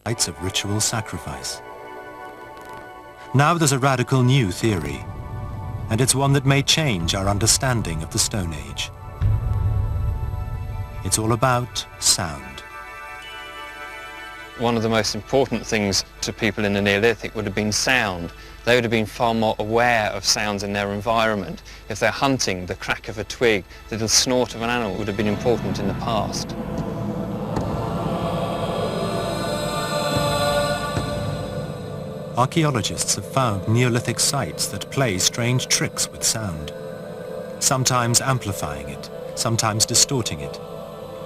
sites of ritual sacrifice. Now there's a radical new theory, and it's one that may change our understanding of the Stone Age. It's all about sound. One of the most important things to people in the Neolithic would have been sound. They would have been far more aware of sounds in their environment. If they're hunting, the crack of a twig, the little snort of an animal would have been important in the past. Archaeologists have found Neolithic sites that play strange tricks with sound, sometimes amplifying it, sometimes distorting it,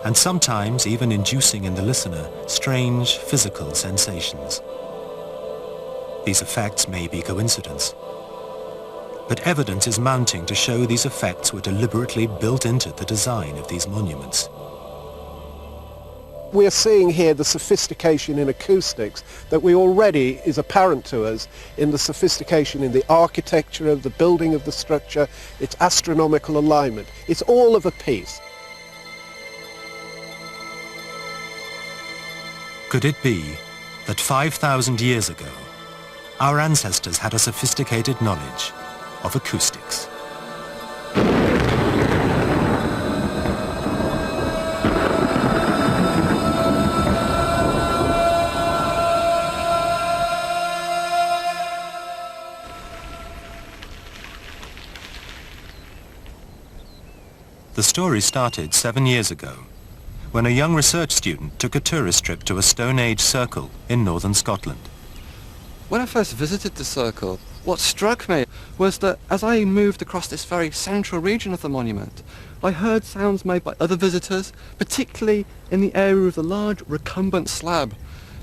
and sometimes even inducing in the listener strange physical sensations. These effects may be coincidence, but evidence is mounting to show these effects were deliberately built into the design of these monuments. We are seeing here the sophistication in acoustics that we already is apparent to us in the sophistication in the architecture of the building of the structure, its astronomical alignment. It's all of a piece. Could it be that 5,000 years ago, our ancestors had a sophisticated knowledge of acoustics? The story started 7 years ago, when a young research student took a tourist trip to a Stone Age circle in northern Scotland. When I first visited the circle, what struck me was that as I moved across this very central region of the monument, I heard sounds made by other visitors, particularly in the area of the large recumbent slab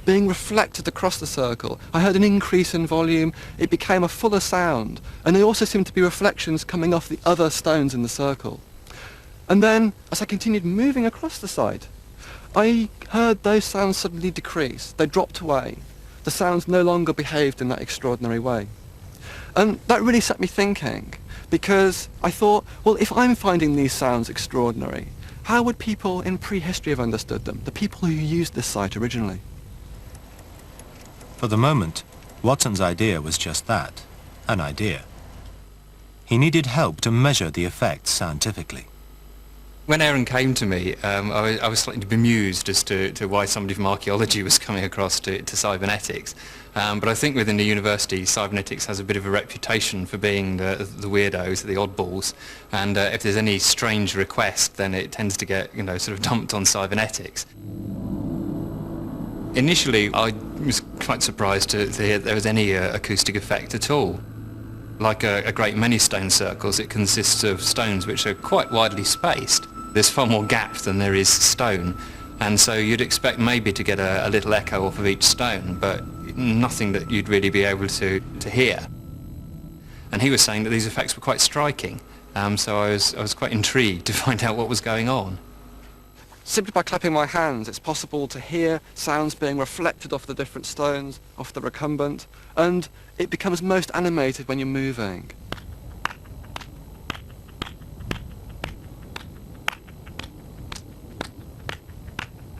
being reflected across the circle. I heard an increase in volume, it became a fuller sound, and there also seemed to be reflections coming off the other stones in the circle. And then, as I continued moving across the site, I heard those sounds suddenly decrease. They dropped away. The sounds no longer behaved in that extraordinary way. And that really set me thinking, because I thought, well, if I'm finding these sounds extraordinary, how would people in prehistory have understood them, the people who used this site originally? For the moment, Watson's idea was just that, an idea. He needed help to measure the effects scientifically. When Aaron came to me, I was slightly bemused as to why somebody from archaeology was coming across to cybernetics. But I think within the university, cybernetics has a bit of a reputation for being the weirdos, the oddballs. And if there's any strange request, then it tends to get, sort of dumped on cybernetics. Initially, I was quite surprised to hear there was any acoustic effect at all. Like a great many stone circles, it consists of stones which are quite widely spaced. There's far more gap than there is stone, and so you'd expect maybe to get a little echo off of each stone, but nothing that you'd really be able to hear. And he was saying that these effects were quite striking, so I was quite intrigued to find out what was going on. Simply by clapping my hands, it's possible to hear sounds being reflected off the different stones, off the recumbent, and it becomes most animated when you're moving.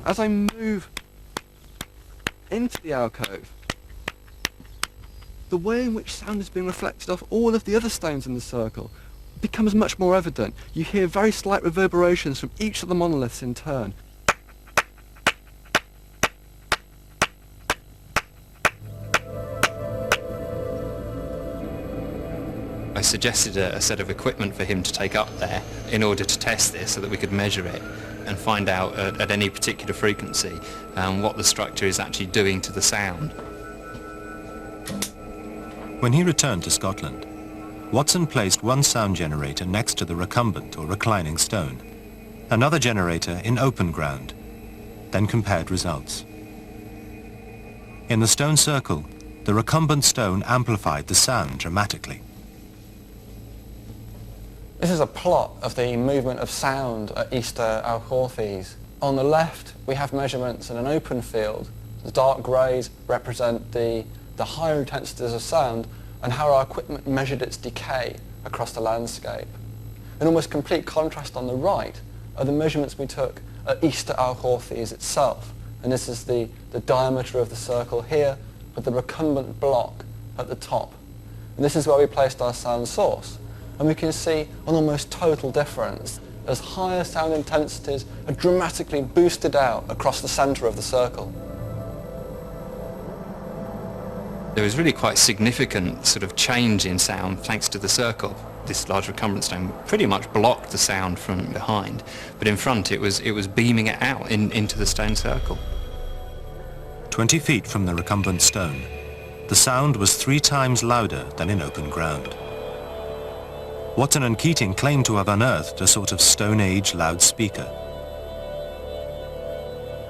As I move into the alcove, the way in which sound is being reflected off all of the other stones in the circle becomes much more evident. You hear very slight reverberations from each of the monoliths in turn. I suggested a set of equipment for him to take up there in order to test this so that we could measure it and find out at any particular frequency what the structure is actually doing to the sound. When he returned to Scotland, Watson placed one sound generator next to the recumbent or reclining stone, another generator in open ground, then compared results. In the stone circle, the recumbent stone amplified the sound dramatically. This is a plot of the movement of sound at Easter Alchorthes. On the left, we have measurements in an open field. The dark greys represent the higher intensities of sound and how our equipment measured its decay across the landscape. In almost complete contrast on the right are the measurements we took at Easter Alchorthes itself and this is the diameter of the circle here with the recumbent block at the top. And this is where we placed our sound source. And we can see an almost total difference as higher sound intensities are dramatically boosted out across the centre of the circle. There was really quite significant sort of change in sound thanks to the circle. This large recumbent stone pretty much blocked the sound from behind, but in front it was beaming it out into the stone circle. 20 feet from the recumbent stone, the sound was 3 times louder than in open ground. Watson and Keating claimed to have unearthed a sort of Stone Age loudspeaker.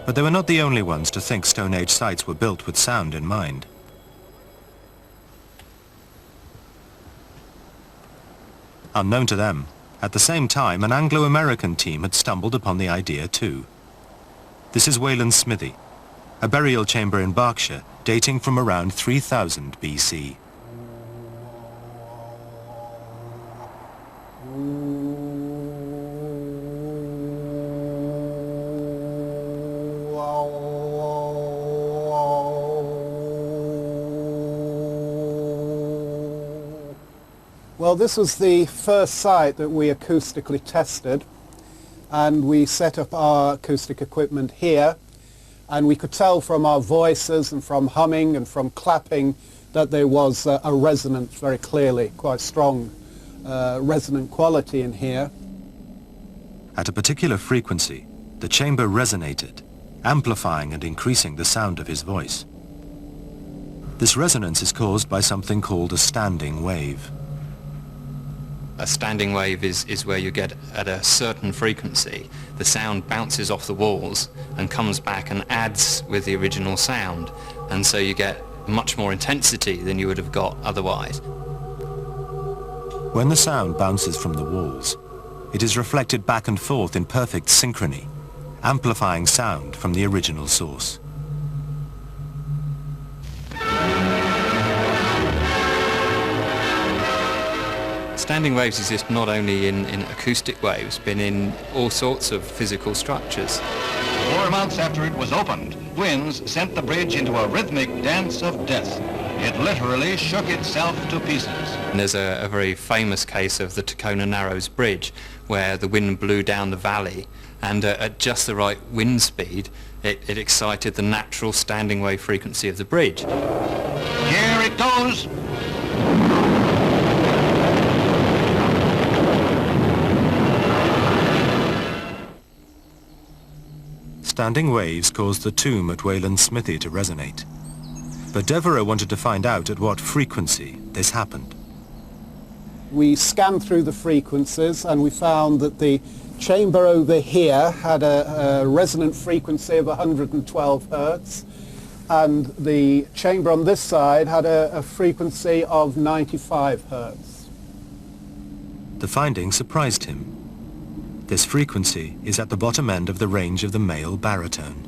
But they were not the only ones to think Stone Age sites were built with sound in mind. Unknown to them, at the same time an Anglo-American team had stumbled upon the idea too. This is Wayland's Smithy, a burial chamber in Berkshire dating from around 3000 BC. Well, this was the first site that we acoustically tested, and we set up our acoustic equipment here, and we could tell from our voices and from humming and from clapping that there was a resonance very clearly, quite strong resonant quality in here. At a particular frequency, the chamber resonated, amplifying and increasing the sound of his voice. This resonance is caused by something called a standing wave. A standing wave is where you get at a certain frequency, the sound bounces off the walls and comes back and adds with the original sound, and so you get much more intensity than you would have got otherwise. When the sound bounces from the walls, it is reflected back and forth in perfect synchrony, amplifying sound from the original source. Standing waves exist not only in acoustic waves, but in all sorts of physical structures. 4 months after it was opened, winds sent the bridge into a rhythmic dance of death. It literally shook itself to pieces. And there's a very famous case of the Tacona Narrows Bridge, where the wind blew down the valley, and at just the right wind speed, it excited the natural standing wave frequency of the bridge. Here it goes. Standing waves caused the tomb at Wayland's Smithy to resonate. But Devereux wanted to find out at what frequency this happened. We scanned through the frequencies and we found that the chamber over here had a resonant frequency of 112 hertz, and the chamber on this side had a frequency of 95 hertz. The finding surprised him. This frequency is at the bottom end of the range of the male baritone.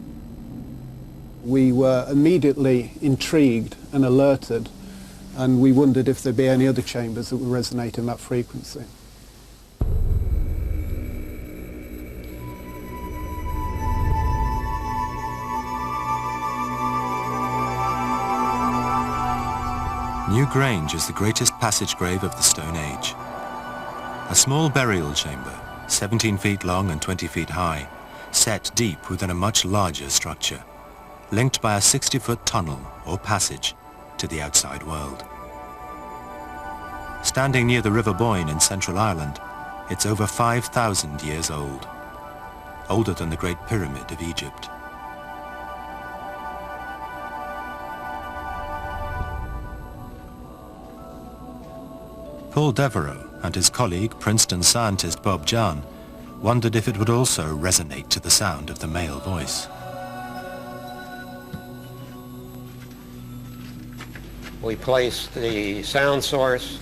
We were immediately intrigued and alerted, and we wondered if there'd be any other chambers that would resonate in that frequency. New Grange is the greatest passage grave of the Stone Age. A small burial chamber, 17 feet long and 20 feet high, set deep within a much larger structure, linked by a 60-foot tunnel or passage to the outside world. Standing near the River Boyne in Central Ireland, it's over 5,000 years old, older than the Great Pyramid of Egypt. Paul Devereux and his colleague, Princeton scientist Bob Jahn, wondered if it would also resonate to the sound of the male voice. We placed the sound source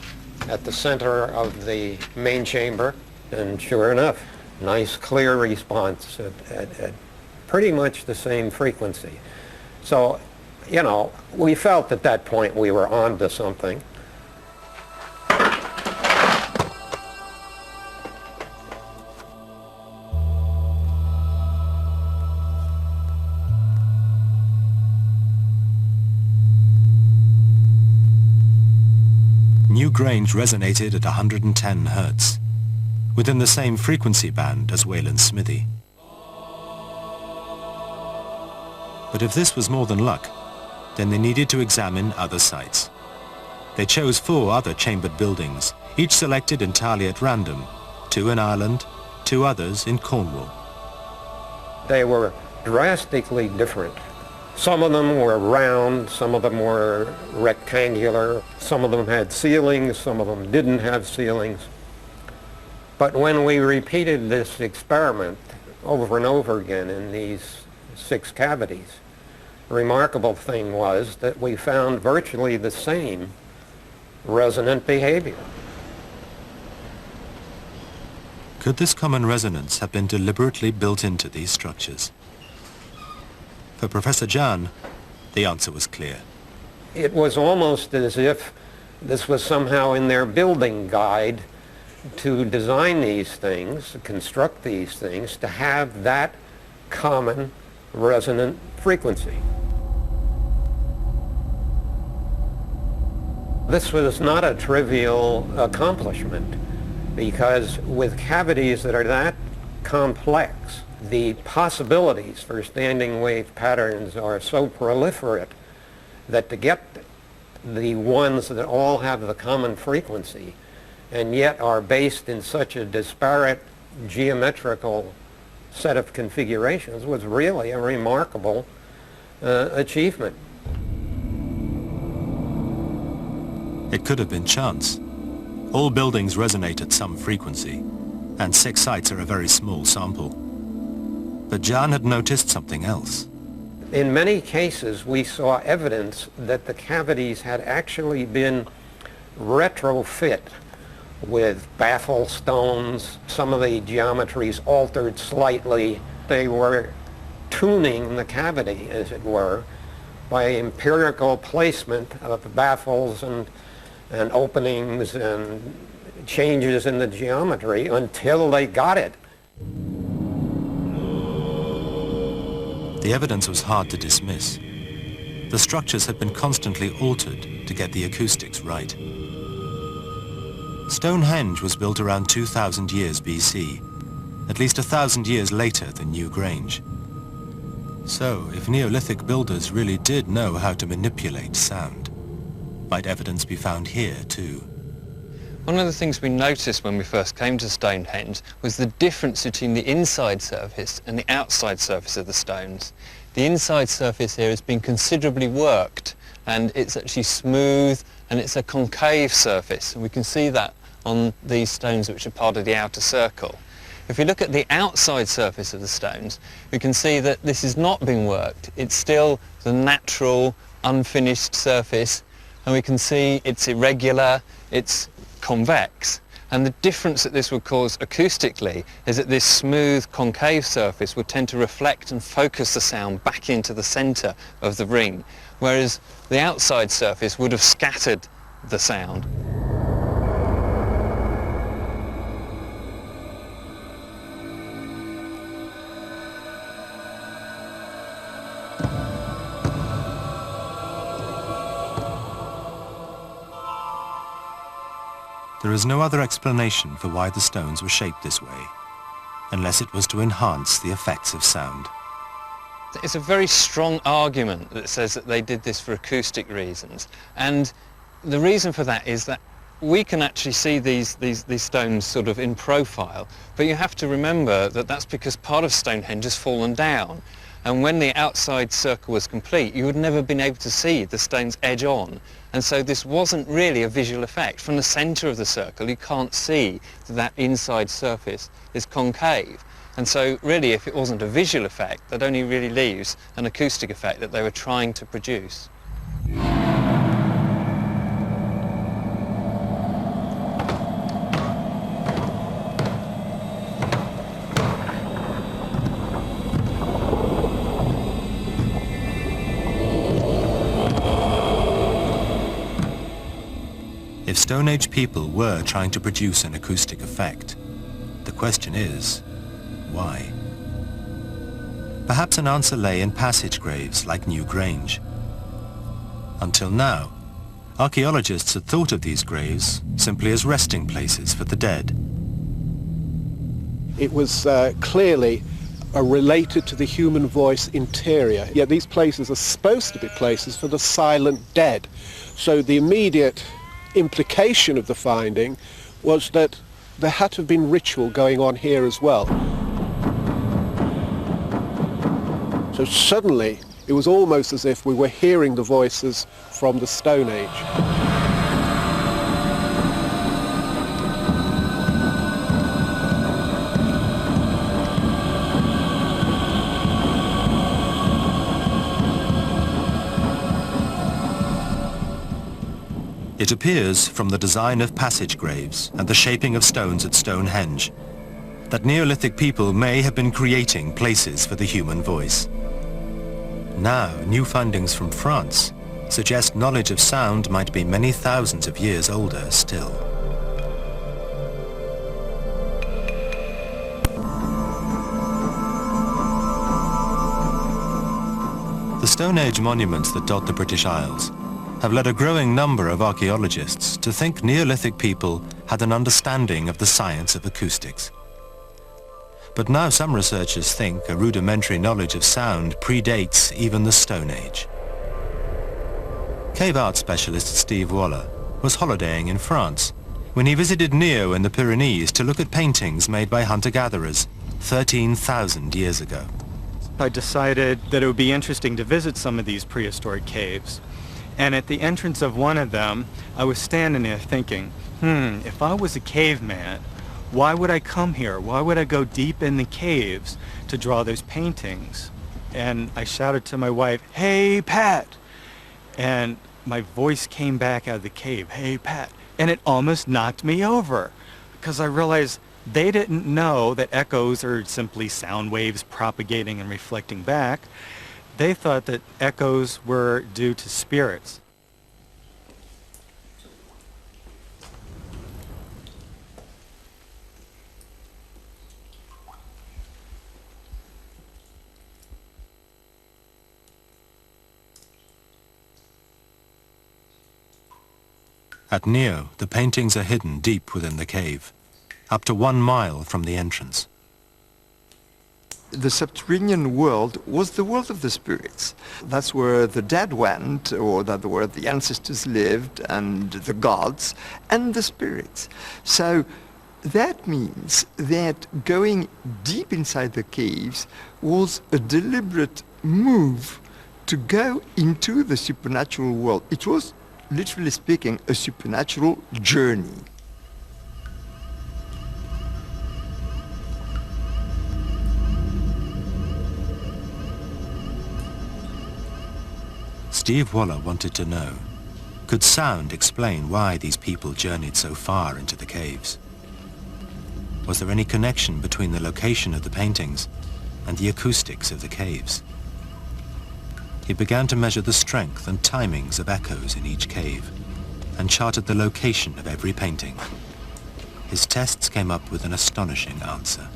at the center of the main chamber, and sure enough, nice clear response at pretty much the same frequency. So, you know, we felt at that point we were on to something. Grange resonated at 110 Hertz, within the same frequency band as Wayland's Smithy. But if this was more than luck, then they needed to examine other sites. They chose 4 other chambered buildings, each selected entirely at random, 2 in Ireland, 2 others in Cornwall. They were drastically different. Some of them were round, some of them were rectangular, some of them had ceilings, some of them didn't have ceilings. But when we repeated this experiment over and over again in these 6 cavities, the remarkable thing was that we found virtually the same resonant behavior. Could this common resonance have been deliberately built into these structures? For Professor Jahn, the answer was clear. It was almost as if this was somehow in their building guide to design these things, to construct these things, to have that common resonant frequency. This was not a trivial accomplishment, because with cavities that are that complex, the possibilities for standing wave patterns are so proliferate that to get the ones that all have the common frequency and yet are based in such a disparate geometrical set of configurations was really a remarkable achievement. It could have been chance. All buildings resonate at some frequency, and 6 sites are a very small sample. But Jahn had noticed something else. In many cases, we saw evidence that the cavities had actually been retrofit with baffle stones, some of the geometries altered slightly. They were tuning the cavity, as it were, by empirical placement of baffles and openings and changes in the geometry until they got it. The evidence was hard to dismiss. The structures had been constantly altered to get the acoustics right. Stonehenge was built around 2000 years BC, at least 1,000 years later than New Grange. So, if Neolithic builders really did know how to manipulate sound, might evidence be found here too? One of the things we noticed when we first came to Stonehenge was the difference between the inside surface and the outside surface of the stones. The inside surface here has been considerably worked, and it's actually smooth and it's a concave surface, and we can see that on these stones which are part of the outer circle. If we look at the outside surface of the stones, we can see that this is not being worked. It's still the natural, unfinished surface, and we can see it's irregular, it's convex. And the difference that this would cause acoustically is that this smooth concave surface would tend to reflect and focus the sound back into the centre of the ring, whereas the outside surface would have scattered the sound. There is no other explanation for why the stones were shaped this way, unless it was to enhance the effects of sound. It's a very strong argument that says that they did this for acoustic reasons, and the reason for that is that we can actually see these stones sort of in profile, but you have to remember that that's because part of Stonehenge has fallen down, and when the outside circle was complete you would never have been able to see the stones edge on, and so this wasn't really a visual effect. From the centre of the circle you can't see that inside surface is concave. And so really, if it wasn't a visual effect, that only really leaves an acoustic effect that they were trying to produce. If Stone Age people were trying to produce an acoustic effect, the question is, why? Perhaps an answer lay in passage graves like New Grange. Until now, Archaeologists had thought of these graves simply as resting places for the dead. It was clearly related to the human voice interior. Yeah, these places are supposed to be places for the silent dead. So the immediate implication of the finding was that there had to have been ritual going on here as well. So suddenly it was almost as if we were hearing the voices from the Stone Age. It appears from the design of passage graves and the shaping of stones at Stonehenge that Neolithic people may have been creating places for the human voice. Now, new findings from France suggest knowledge of sound might be many thousands of years older still. The Stone Age monuments that dot the British Isles have led a growing number of archaeologists to think Neolithic people had an understanding of the science of acoustics. But now some researchers think a rudimentary knowledge of sound predates even the Stone Age. Cave art specialist Steve Waller was holidaying in France when he visited Neo in the Pyrenees to look at paintings made by hunter-gatherers 13,000 years ago. I decided that it would be interesting to visit some of these prehistoric caves. And at the entrance of one of them, I was standing there thinking, if I was a caveman, why would I come here? Why would I go deep in the caves to draw those paintings? And I shouted to my wife, "Hey, Pat!" And my voice came back out of the cave, "Hey, Pat!" And it almost knocked me over because I realized they didn't know that echoes are simply sound waves propagating and reflecting back. They thought that echoes were due to spirits. At Neo, the paintings are hidden deep within the cave, up to 1 mile from the entrance. The subterranean world was the world of the spirits. That's where the dead went, or that's where the ancestors lived, and the gods, and the spirits. So that means that going deep inside the caves was a deliberate move to go into the supernatural world. It was, literally speaking, a supernatural journey. Steve Waller wanted to know, could sound explain why these people journeyed so far into the caves? Was there any connection between the location of the paintings and the acoustics of the caves? He began to measure the strength and timings of echoes in each cave and charted the location of every painting. His tests came up with an astonishing answer.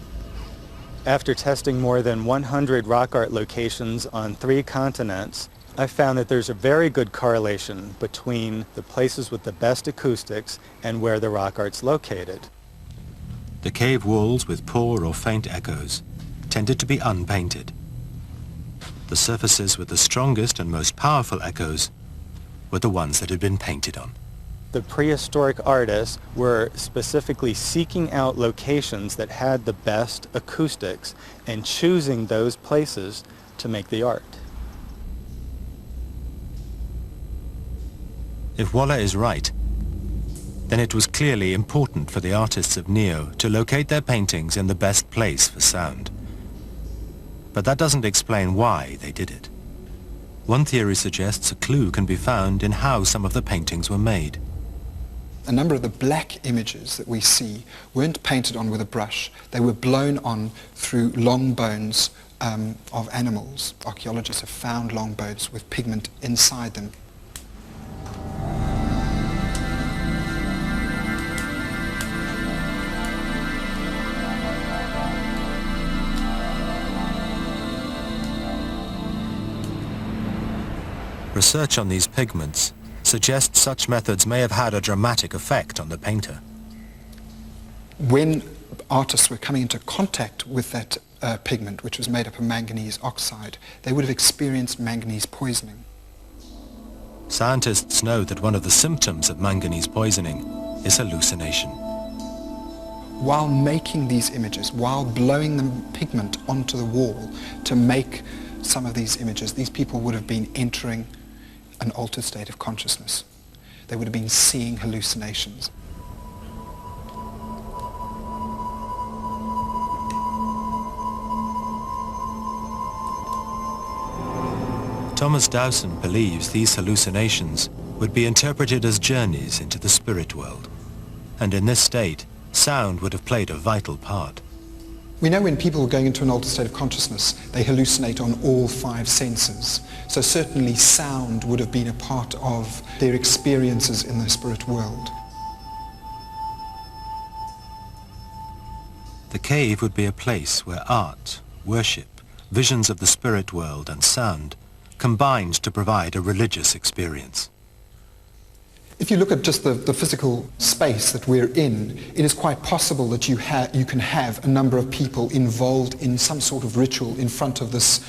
After testing more than 100 rock art locations on 3 continents, I found that there's a very good correlation between the places with the best acoustics and where the rock art's located. The cave walls with poor or faint echoes tended to be unpainted. The surfaces with the strongest and most powerful echoes were the ones that had been painted on. The prehistoric artists were specifically seeking out locations that had the best acoustics and choosing those places to make the art. If Waller is right, then it was clearly important for the artists of Neo to locate their paintings in the best place for sound. But that doesn't explain why they did it. One theory suggests a clue can be found in how some of the paintings were made. A number of the black images that we see weren't painted on with a brush. They were blown on through long bones of animals. Archaeologists have found long bones with pigment inside them. Research on these pigments suggests such methods may have had a dramatic effect on the painter. When artists were coming into contact with that pigment, which was made up of manganese oxide, they would have experienced manganese poisoning. Scientists know that one of the symptoms of manganese poisoning is hallucination. While making these images, while blowing the pigment onto the wall to make some of these images, these people would have been entering an altered state of consciousness. They would have been seeing hallucinations. Thomas Dowson believes these hallucinations would be interpreted as journeys into the spirit world, and in this state, sound would have played a vital part. We know when people are going into an altered state of consciousness, they hallucinate on all 5 senses. So certainly sound would have been a part of their experiences in the spirit world. The cave would be a place where art, worship, visions of the spirit world and sound combined to provide a religious experience. If you look at just the physical space that we're in, it is quite possible that you can have a number of people involved in some sort of ritual in front of this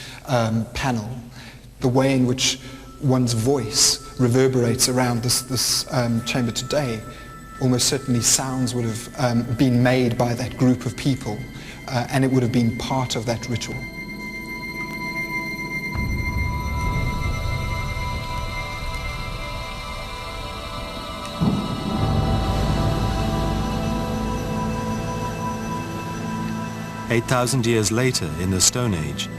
panel. The way in which one's voice reverberates around this chamber today, almost certainly sounds would have been made by that group of people, and it would have been part of that ritual. Eight 8,000 years later, in the Stone Age,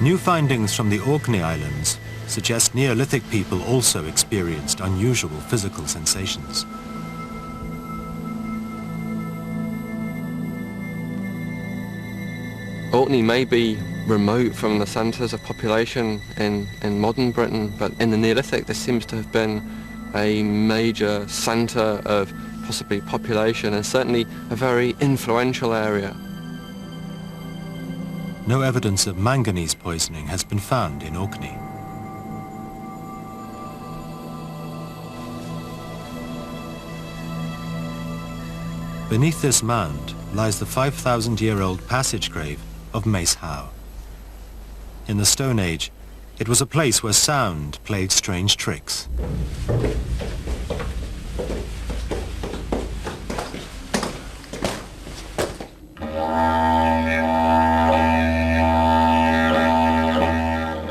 new findings from the Orkney Islands suggest Neolithic people also experienced unusual physical sensations. Orkney may be remote from the centres of population in modern Britain, but in the Neolithic there seems to have been a major centre of possibly population and certainly a very influential area. No evidence of manganese poisoning has been found in Orkney. Beneath this mound lies the 5,000-year-old passage grave of Maes Howe. In the Stone Age, it was a place where sound played strange tricks.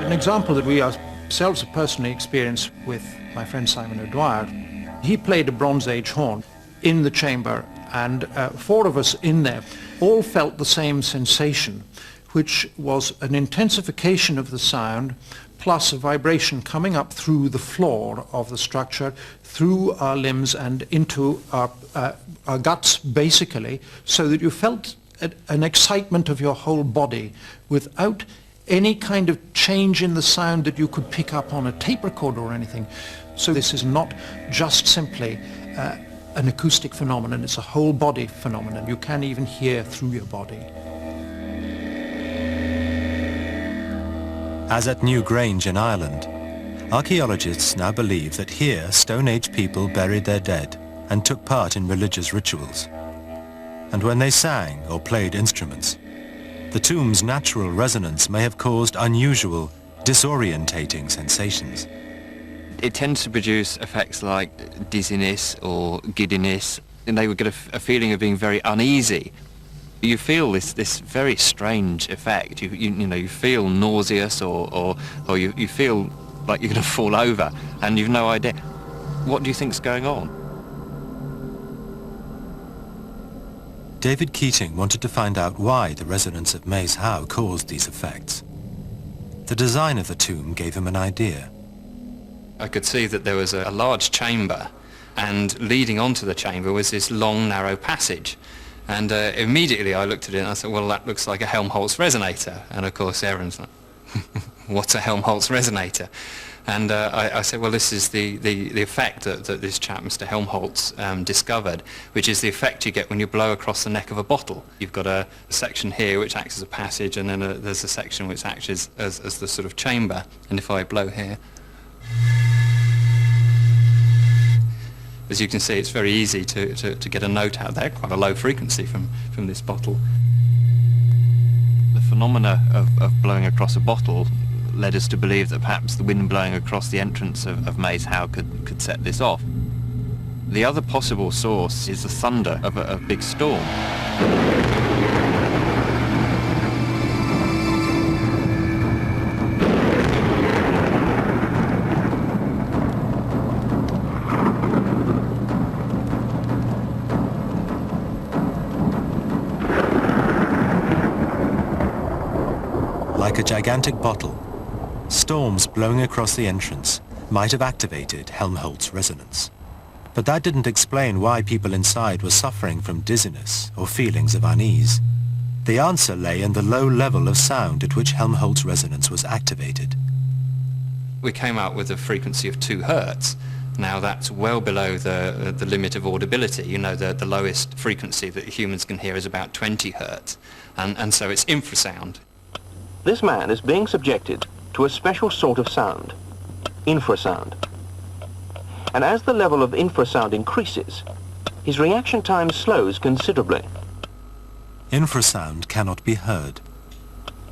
An example that we ourselves have personally experienced with my friend Simon O'Dwyer, he played a Bronze Age horn in the chamber, and 4 of us in there all felt the same sensation, which was an intensification of the sound plus a vibration coming up through the floor of the structure, through our limbs and into our guts basically, so that you felt an excitement of your whole body without any kind of change in the sound that you could pick up on a tape recorder or anything. So this is not just simply an acoustic phenomenon, it's a whole body phenomenon. You can even hear through your body. As at New Grange in Ireland, archaeologists now believe that here Stone Age people buried their dead and took part in religious rituals. And when they sang or played instruments, the tomb's natural resonance may have caused unusual, disorientating sensations. It tends to produce effects like dizziness or giddiness, and they would get a feeling of being very uneasy. You feel this very strange effect. You feel nauseous or you feel like you're going to fall over, and you've no idea. What do you think's going on? David Keating wanted to find out why the resonance of Maes Howe caused these effects. The design of the tomb gave him an idea. I could see that there was a large chamber, and leading onto the chamber was this long, narrow passage. And immediately I looked at it and I thought, well, that looks like a Helmholtz resonator. And of course, Aaron's like, what's a Helmholtz resonator? And I said, well, this is the effect that this chap, Mr. Helmholtz, discovered, which is the effect you get when you blow across the neck of a bottle. You've got a section here which acts as a passage, and then there's a section which acts as the sort of chamber. And if I blow here, As you can see, it's very easy to get a note out there, quite a low frequency from this bottle. The phenomena of blowing across a bottle led us to believe that perhaps the wind blowing across the entrance of Maze Howe could set this off. The other possible source is the thunder of a big storm. Like a gigantic bottle, storms blowing across the entrance might have activated Helmholtz resonance. But that didn't explain why people inside were suffering from dizziness or feelings of unease. The answer lay in the low level of sound at which Helmholtz resonance was activated. We came out with a frequency of 2 hertz. Now that's well below the limit of audibility. You know, the lowest frequency that humans can hear is about 20 hertz. And so it's infrasound. This man is being subjected to a special sort of sound, infrasound. And as the level of infrasound increases, his reaction time slows considerably. Infrasound cannot be heard,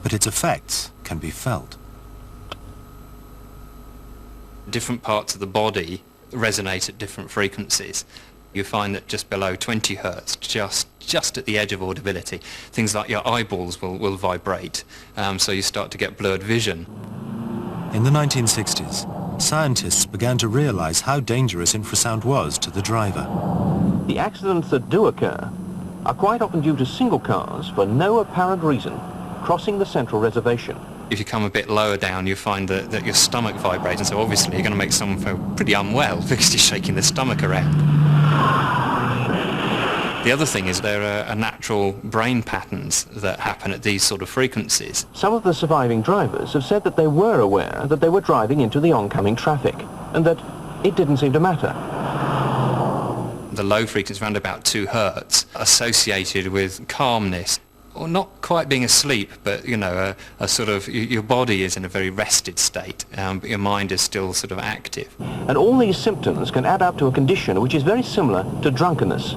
but its effects can be felt. Different parts of the body resonate at different frequencies. You find that just below 20 hertz, just at the edge of audibility, things like your eyeballs will vibrate, so you start to get blurred vision. In the 1960s, scientists began to realize how dangerous infrasound was to the driver. The accidents that do occur are quite often due to single cars for no apparent reason crossing the central reservation. If you come a bit lower down, you find that your stomach vibrates, and so obviously you're going to make someone feel pretty unwell because you're shaking their stomach around. The other thing is there are natural brain patterns that happen at these sort of frequencies. Some of the surviving drivers have said that they were aware that they were driving into the oncoming traffic, and that it didn't seem to matter. The low frequency, around about 2 hertz, associated with calmness, or not quite being asleep, but you know, a sort of, your body is in a very rested state, but your mind is still sort of active. And all these symptoms can add up to a condition which is very similar to drunkenness.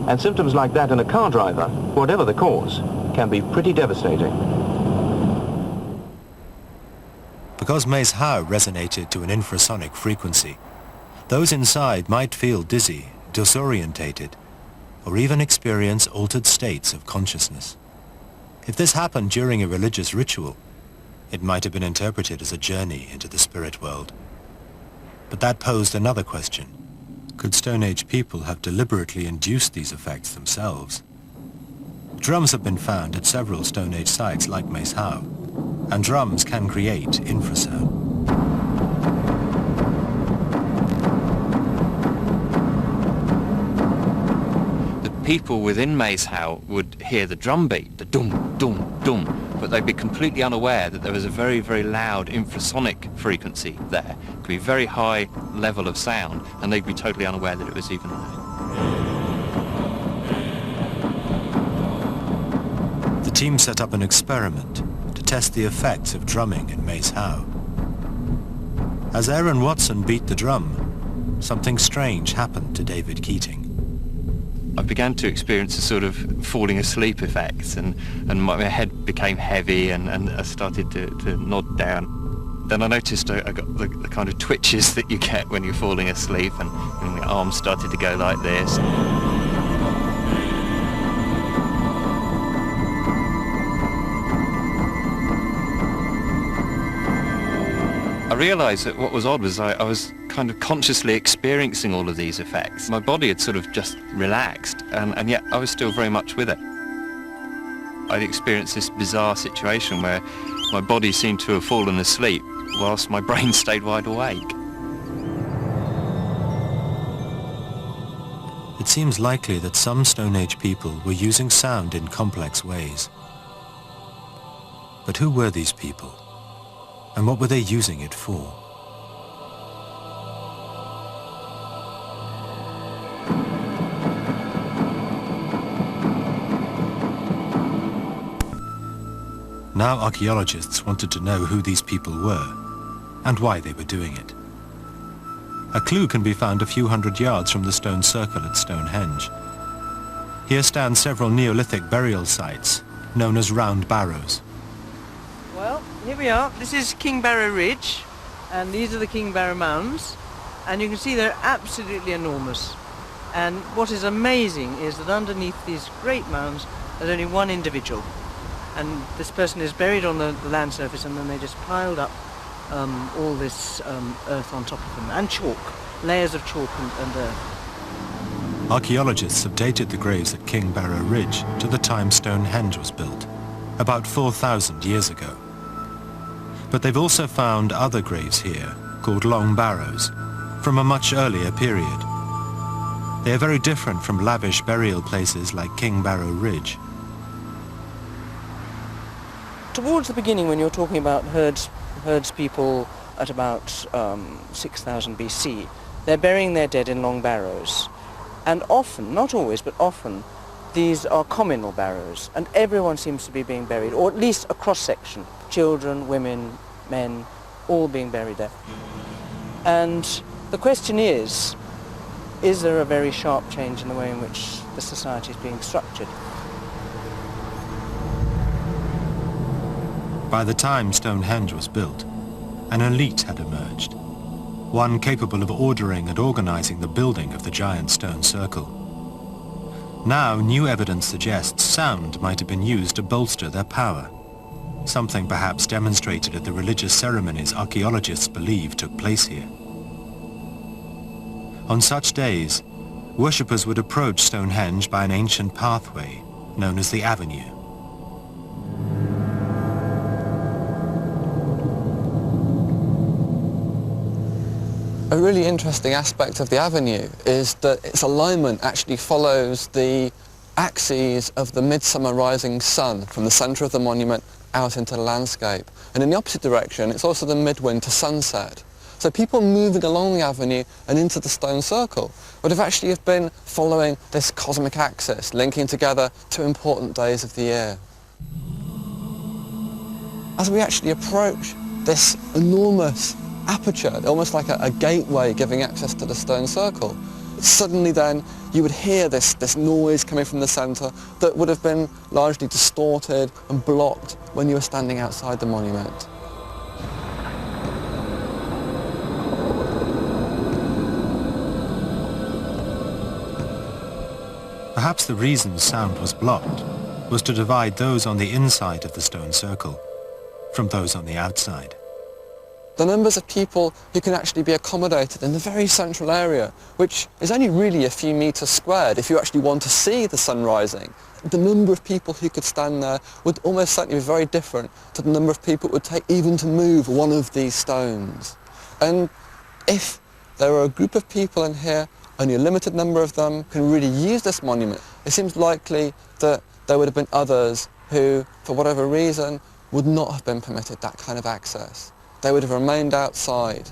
And symptoms like that in a car driver, whatever the cause, can be pretty devastating. Because Maze Howe resonated to an infrasonic frequency, those inside might feel dizzy, disorientated, or even experience altered states of consciousness. If this happened during a religious ritual, it might have been interpreted as a journey into the spirit world. But that posed another question. Could Stone Age people have deliberately induced these effects themselves? Drums have been found at several Stone Age sites like Maze Howe, and drums can create infrasound. People within Maze Howe would hear the drum beat, the dum, dum, dum, but they'd be completely unaware that there was a very, very loud infrasonic frequency there. It could be a very high level of sound, and they'd be totally unaware that it was even there. The team set up an experiment to test the effects of drumming in Maze Howe. As Aaron Watson beat the drum, something strange happened to David Keating. I began to experience a sort of falling asleep effect, and my head became heavy, and I started to nod down. Then I noticed I got the kind of twitches that you get when you're falling asleep, and my arms started to go like this. I realised that what was odd was I was kind of consciously experiencing all of these effects. My body had sort of just relaxed, and yet I was still very much with it. I'd experienced this bizarre situation where my body seemed to have fallen asleep whilst my brain stayed wide awake. It seems likely that some Stone Age people were using sound in complex ways. But who were these people? And what were they using it for? Now archaeologists wanted to know who these people were and why they were doing it. A clue can be found a few hundred yards from the stone circle at Stonehenge. Here stand several Neolithic burial sites, known as round barrows. Well, here we are. This is King Barrow Ridge, and these are the King Barrow Mounds, and you can see they're absolutely enormous. And what is amazing is that underneath these great mounds there's only one individual, and this person is buried on the land surface, and then they just piled up all this earth on top of them, and chalk, layers of chalk and earth. Archaeologists have dated the graves at King Barrow Ridge to the time Stonehenge was built, about 4,000 years ago. But they've also found other graves here, called long barrows, from a much earlier period. They are very different from lavish burial places like King Barrow Ridge. Towards the beginning, when you're talking about herds people at about 6,000 BC, they're burying their dead in long barrows. And often, not always, but often, these are communal barrows, and everyone seems to be being buried, or at least a cross-section. Children, women, men, all being buried there. And the question is there a very sharp change in the way in which the society is being structured? By the time Stonehenge was built, an elite had emerged, one capable of ordering and organizing the building of the giant stone circle. Now, new evidence suggests sound might have been used to bolster their power, something perhaps demonstrated at the religious ceremonies archaeologists believe took place here. On such days, worshippers would approach Stonehenge by an ancient pathway known as the Avenue. A really interesting aspect of the avenue is that its alignment actually follows the axes of the midsummer rising sun from the centre of the monument out into the landscape. And in the opposite direction, it's also the midwinter sunset. So people moving along the avenue and into the stone circle would have actually been following this cosmic axis, linking together two important days of the year. As we actually approach this enormous aperture, almost like a gateway giving access to the stone circle, suddenly then you would hear this noise coming from the centre that would have been largely distorted and blocked when you were standing outside the monument. Perhaps the reason sound was blocked was to divide those on the inside of the stone circle from those on the outside. The numbers of people who can actually be accommodated in the very central area, which is only really a few metres squared if you actually want to see the sun rising, the number of people who could stand there would almost certainly be very different to the number of people it would take even to move one of these stones. And if there are a group of people in here, only a limited number of them can really use this monument, it seems likely that there would have been others who, for whatever reason, would not have been permitted that kind of access. They would have remained outside.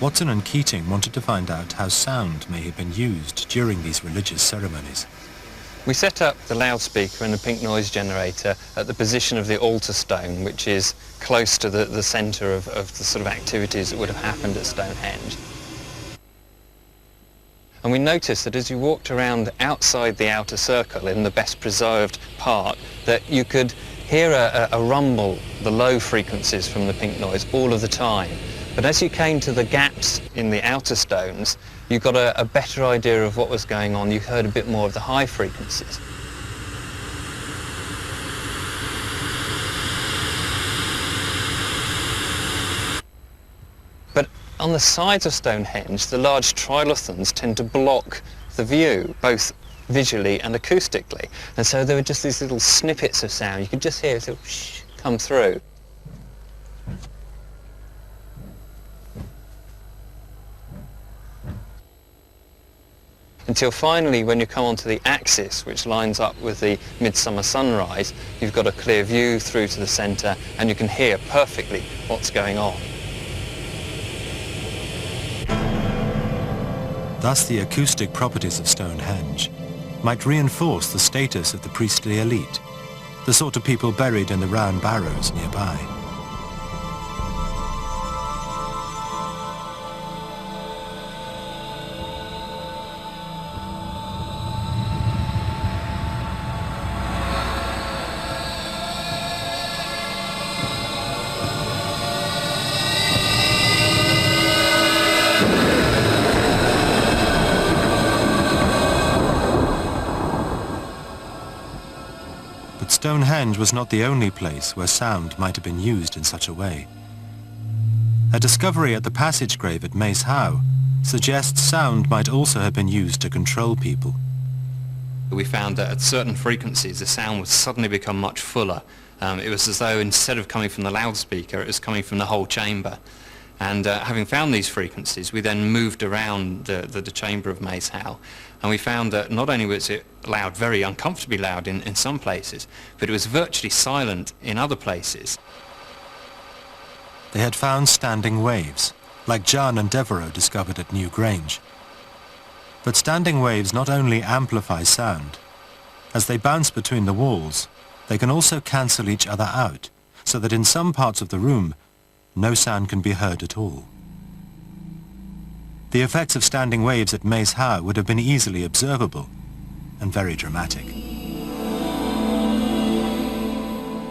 Watson and Keating wanted to find out how sound may have been used during these religious ceremonies. We set up the loudspeaker and the pink noise generator at the position of the altar stone, which is close to the centre of the sort of activities that would have happened at Stonehenge. And we noticed that as you walked around outside the outer circle in the best preserved part, that you could hear a rumble, the low frequencies from the pink noise all of the time. But as you came to the gaps in the outer stones, you got a better idea of what was going on. You heard a bit more of the high frequencies. But on the sides of Stonehenge, the large trilithons tend to block the view, both visually and acoustically. And so there were just these little snippets of sound. You could just hear it sort of shh, come through. Until finally, when you come onto the axis, which lines up with the midsummer sunrise, you've got a clear view through to the centre, and you can hear perfectly what's going on. Thus the acoustic properties of Stonehenge might reinforce the status of the priestly elite, the sort of people buried in the round barrows nearby. Stonehenge was not the only place where sound might have been used in such a way. A discovery at the passage grave at Maes Howe suggests sound might also have been used to control people. We found that at certain frequencies the sound would suddenly become much fuller. It was as though instead of coming from the loudspeaker, it was coming from the whole chamber. And having found these frequencies, we then moved around the chamber of Maes Howe, and we found that not only was it loud, very uncomfortably loud in some places, but it was virtually silent in other places. They had found standing waves, like John and Devereux discovered at New Grange. But standing waves not only amplify sound. As they bounce between the walls, they can also cancel each other out, so that in some parts of the room, no sound can be heard at all. The effects of standing waves at Maes Howe would have been easily observable and very dramatic.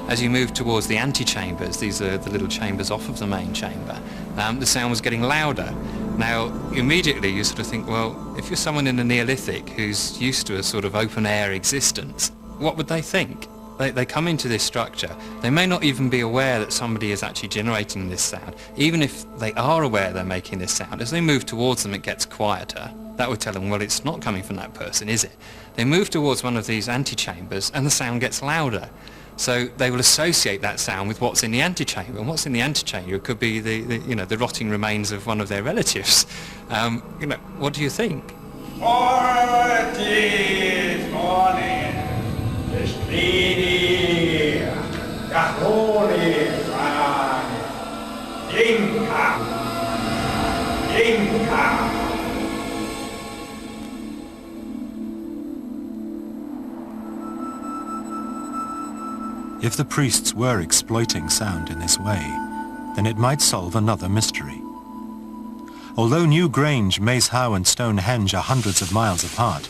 As you move towards the antechambers, these are the little chambers off of the main chamber, the sound was getting louder. Now, immediately you sort of think, well, if you're someone in the Neolithic who's used to a sort of open-air existence, what would they think? They come into this structure, they may not even be aware that somebody is actually generating this sound. Even if they are aware they're making this sound, as they move towards them it gets quieter. That would tell them, well, it's not coming from that person, is it? They move towards one of these antechambers and the sound gets louder. So they will associate that sound with what's in the antechamber, and what's in the antechamber could be the rotting remains of one of their relatives. What do you think? If the priests were exploiting sound in this way, then it might solve another mystery. Although New Grange, Maes Howe and Stonehenge are hundreds of miles apart,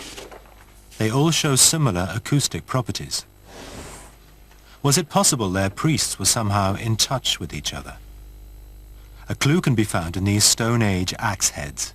they all show similar acoustic properties. Was it possible their priests were somehow in touch with each other? A clue can be found in these Stone Age axe heads.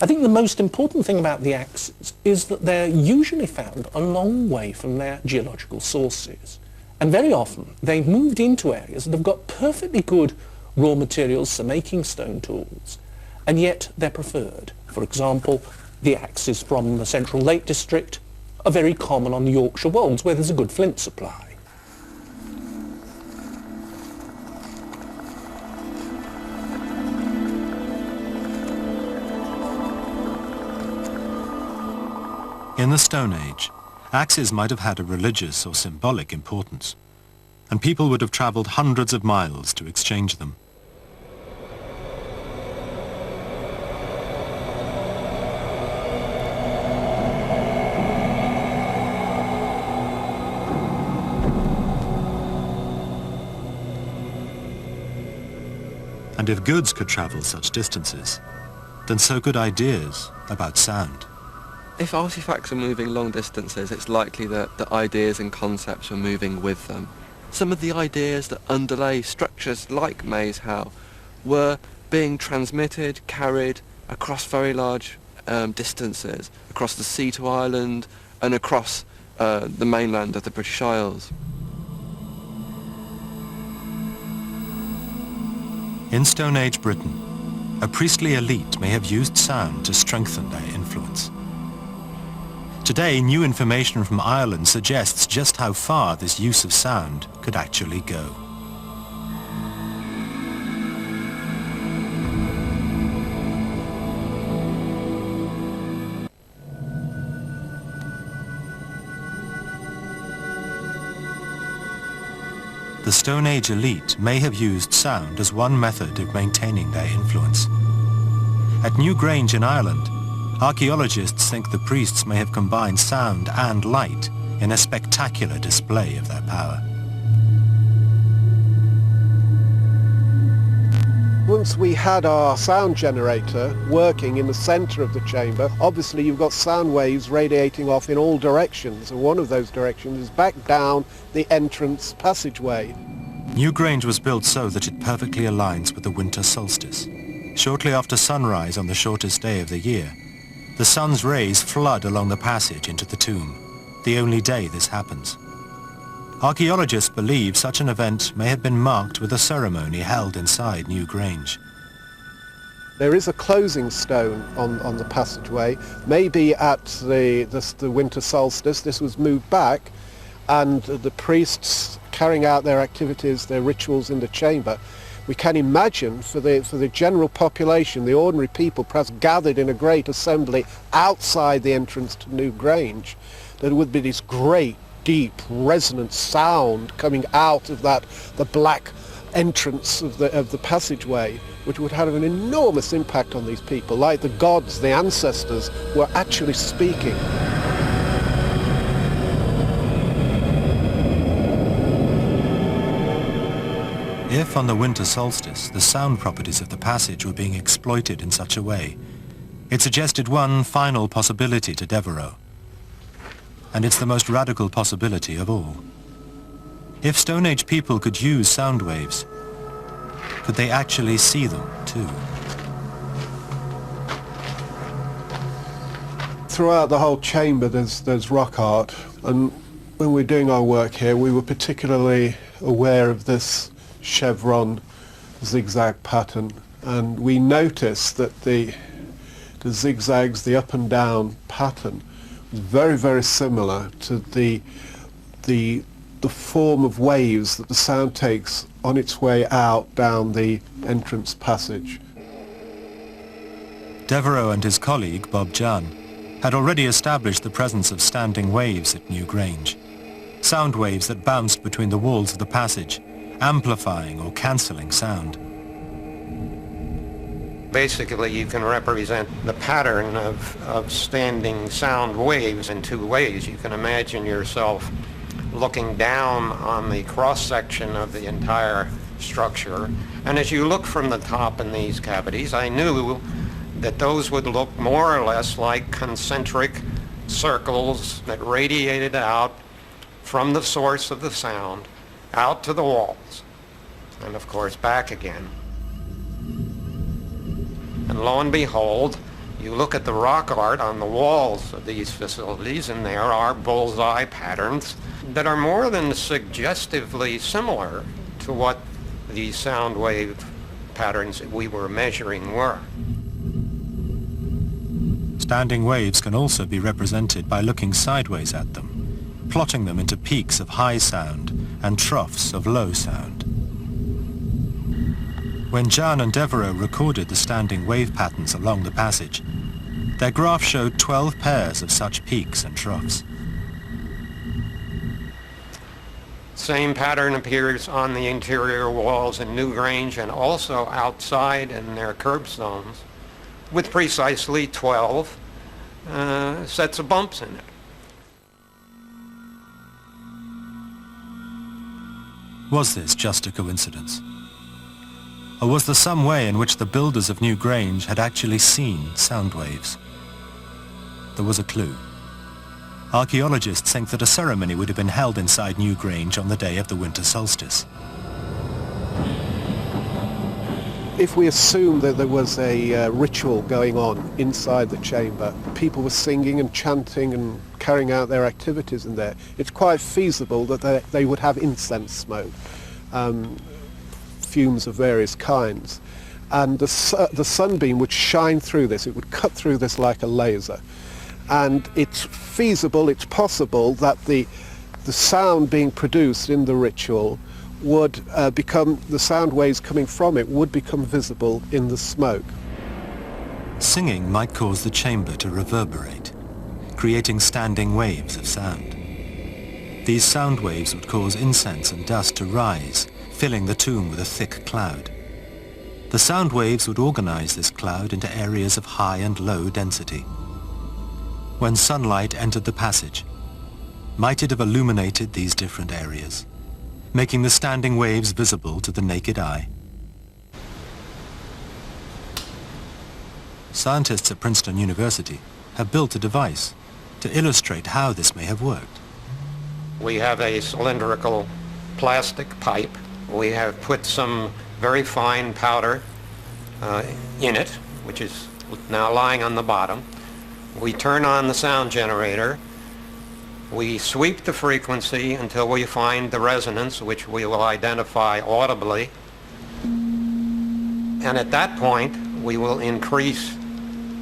I think the most important thing about the axes is that they're usually found a long way from their geological sources. And very often they've moved into areas that have got perfectly good raw materials for making stone tools, and yet they're preferred. For example, the axes from the Central Lake District are very common on the Yorkshire Wolds, where there's a good flint supply. In the Stone Age, axes might have had a religious or symbolic importance, and people would have travelled hundreds of miles to exchange them. And if goods could travel such distances, then so could ideas about sound. If artifacts are moving long distances, it's likely that the ideas and concepts are moving with them. Some of the ideas that underlay structures like Maes Howe were being transmitted, carried across very large distances, across the sea to Ireland and across the mainland of the British Isles. In Stone Age Britain, a priestly elite may have used sound to strengthen their influence. Today, new information from Ireland suggests just how far this use of sound could actually go. The Stone Age elite may have used sound as one method of maintaining their influence. At New Grange in Ireland, Archaeologists think the priests may have combined sound and light in a spectacular display of their power. Once we had our sound generator working in the center of the chamber, obviously you've got sound waves radiating off in all directions, and one of those directions is back down the entrance passageway. New Grange was built so that it perfectly aligns with the winter solstice. Shortly after sunrise on the shortest day of the year, the sun's rays flood along the passage into the tomb, the only day this happens. Archaeologists believe such an event may have been marked with a ceremony held inside New Grange. There is a closing stone on the passageway, maybe at the winter solstice. This was moved back, and the priests carrying out their activities, their rituals in the chamber. We can imagine for the general population, the ordinary people perhaps gathered in a great assembly outside the entrance to New Grange, there would be this great, deep, resonant sound coming out of the black entrance of the passageway, which would have an enormous impact on these people, like the gods, the ancestors, were actually speaking. If on the winter solstice the sound properties of the passage were being exploited in such a way, it suggested one final possibility to Devereux. And it's the most radical possibility of all. If Stone Age people could use sound waves, could they actually see them too? Throughout the whole chamber there's rock art, and when we're doing our work here we were particularly aware of this chevron zigzag pattern, and we noticed that the zigzags, the up and down pattern, was very, very similar to the form of waves that the sound takes on its way out down the entrance passage. Devereux and his colleague, Bob Jahn, had already established the presence of standing waves at New Grange, sound waves that bounced between the walls of the passage, amplifying or cancelling sound. Basically, you can represent the pattern of standing sound waves in two ways. You can imagine yourself looking down on the cross-section of the entire structure, and as you look from the top in these cavities, I knew that those would look more or less like concentric circles that radiated out from the source of the sound out to the walls, and of course back again. And lo and behold, you look at the rock art on the walls of these facilities, and there are bullseye patterns that are more than suggestively similar to what the sound wave patterns that we were measuring were. Standing waves can also be represented by looking sideways at them, plotting them into peaks of high sound and troughs of low sound. When Jahn and Devereux recorded the standing wave patterns along the passage, their graph showed 12 pairs of such peaks and troughs. Same pattern appears on the interior walls in New Grange and also outside in their curbstones, with precisely 12 sets of bumps in it. Was this just a coincidence? Or was there some way in which the builders of New Grange had actually seen sound waves? There was a clue. Archaeologists think that a ceremony would have been held inside New Grange on the day of the winter solstice. If we assume that there was a ritual going on inside the chamber, people were singing and chanting and carrying out their activities in there, it's quite feasible that they would have incense smoke, fumes of various kinds. And the sunbeam would shine through this, it would cut through this like a laser. And it's feasible, it's possible that the sound being produced in the ritual would become, the sound waves coming from it would become visible in the smoke. Singing might cause the chamber to reverberate, creating standing waves of sound. These sound waves would cause incense and dust to rise, filling the tomb with a thick cloud. The sound waves would organize this cloud into areas of high and low density. when sunlight entered the passage? Might it have illuminated these different areas, making the standing waves visible to the naked eye? Scientists at Princeton University have built a device to illustrate how this may have worked. We have a cylindrical plastic pipe. We have put some very fine powder in it, which is now lying on the bottom. We turn on the sound generator. We sweep the frequency until we find the resonance, which we will identify audibly. And at that point, we will increase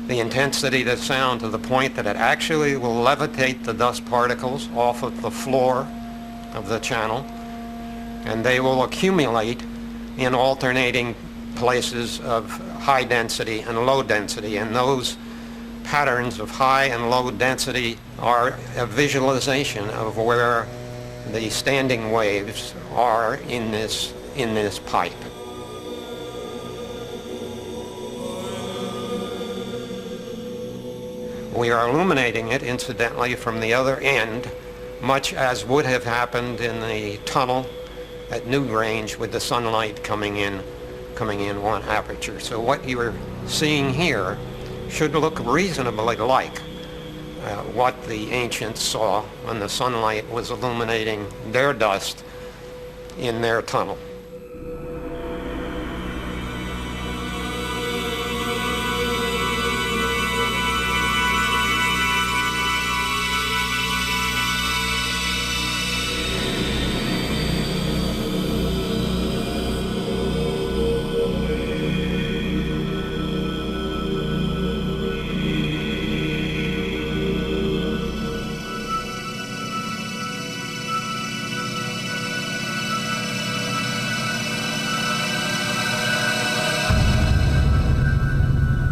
the intensity of the sound to the point that it actually will levitate the dust particles off of the floor of the channel, and they will accumulate in alternating places of high density and low density, and those patterns of high and low density are a visualization of where the standing waves are in this pipe. We are illuminating it, incidentally, from the other end, much as would have happened in the tunnel at Newgrange with the sunlight coming in one aperture. So what you are seeing here should look reasonably like what the ancients saw when the sunlight was illuminating their dust in their tunnel.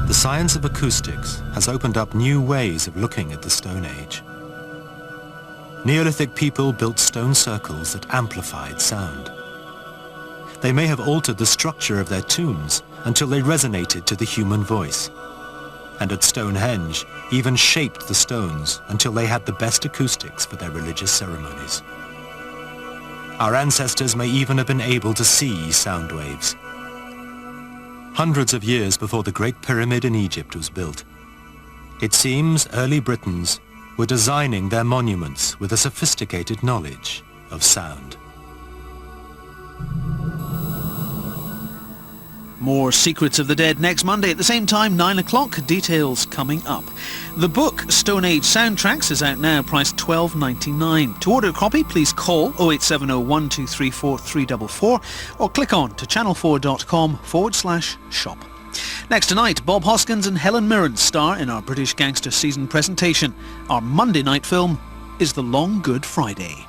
The science of acoustics has opened up new ways of looking at the Stone Age. Neolithic people built stone circles that amplified sound. They may have altered the structure of their tombs until they resonated to the human voice, and at Stonehenge even shaped the stones until they had the best acoustics for their religious ceremonies. Our ancestors may even have been able to see sound waves. Hundreds of years before the Great Pyramid in Egypt was built, it seems early Britons were designing their monuments with a sophisticated knowledge of sound. More Secrets of the Dead next Monday at the same time, 9 o'clock. Details coming up. The book Stone Age Soundtracks is out now, priced $12.99. To order a copy, please call 0870 1234 344 or click on to channel4.com/shop. Next tonight, Bob Hoskins and Helen Mirren star in our British Gangster season presentation. Our Monday night film is The Long Good Friday.